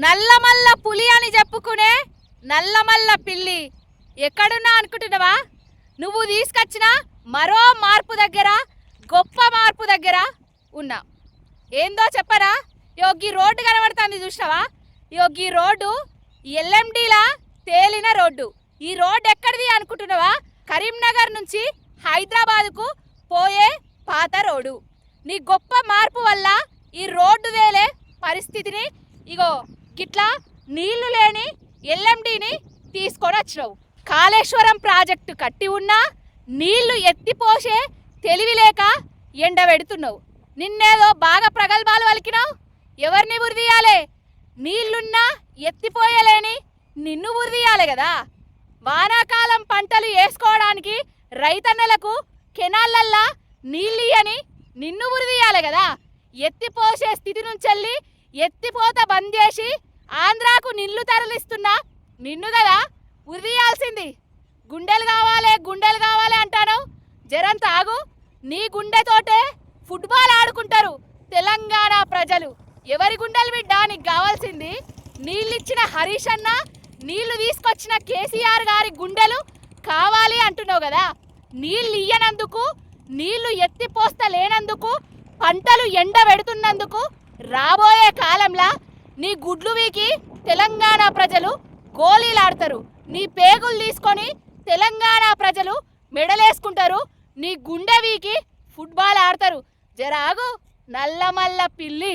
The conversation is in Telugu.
నల్లమల్ల పులి అని చెప్పుకునే నల్లమల్ల పిల్లి ఎక్కడున్నా అనుకుంటున్నావా? నువ్వు తీసుకొచ్చిన మరో మార్పు దగ్గర, గొప్ప మార్పు దగ్గర ఉన్నా. ఏందో చెప్పరా? ఈ రోడ్డు కనబడుతుంది చూసినావా? ఈ రోడ్డు ఎల్ఎండిలా తేలిన రోడ్డు. ఈ రోడ్డు ఎక్కడిది అనుకుంటున్నావా? కరీంనగర్ నుంచి హైదరాబాద్కు పోయే పాత రోడ్డు. నీ గొప్ప మార్పు వల్ల ఈ రోడ్డు వేలే పరిస్థితిని ఇగో గిట్లా నీళ్లు లేని ఎల్ఎండిని తీసుకొని వచ్చినావు. కాళేశ్వరం ప్రాజెక్టు కట్టి ఉన్నా నీళ్లు ఎత్తిపోసే తెలివి లేక ఎండబెడుతున్నావు. నిన్నేదో బాగా ప్రగల్భాలు వలికినావు. ఎవరిని ఉరిదీయాలే? నీళ్లున్నా ఎత్తిపోయలేని నిన్ను ఉరిదీయాలి కదా. వానాకాలం పంటలు వేసుకోవడానికి రైతన్నలకు కెనాలల్లా నీళ్ళియని నిన్ను ఉరిదీయాలి కదా. ఎత్తిపోసే స్థితి నుంచి ఎత్తిపోత బంద్ చేసి ఆంధ్రాకు నీళ్లు తరలిస్తున్నా నిన్ను కదా ఉరిదీయాల్సింది. గుండెలు కావాలి అంటాను. జరంత ఆగు. నీ గుండెతోటే ఫుట్బాల్ ఆడుకుంటారు తెలంగాణ ప్రజలు. ఎవరి గుండెలు బిడ్డా నీకు కావాల్సింది? నీళ్ళిచ్చిన హరీష్ అన్న, నీళ్లు తీసుకొచ్చిన కేసీఆర్ గారి గుండెలు కావాలి అంటున్నావు కదా. నీళ్ళు ఇయ్యనందుకు, నీళ్లు ఎత్తిపోస్తలేనందుకు, పంటలు ఎండబెడుతున్నందుకు రాబోయే కాలంలో నీ గుడ్లు వీకి తెలంగాణ ప్రజలు గోళీలాడతారు. నీ పేగులు తీసుకొని తెలంగాణ ప్రజలు మెడలేసుకుంటారు. నీ గుండె వీకి ఫుట్బాల్ ఆడతారు. జరాగు నల్లమల్ల పిల్లి.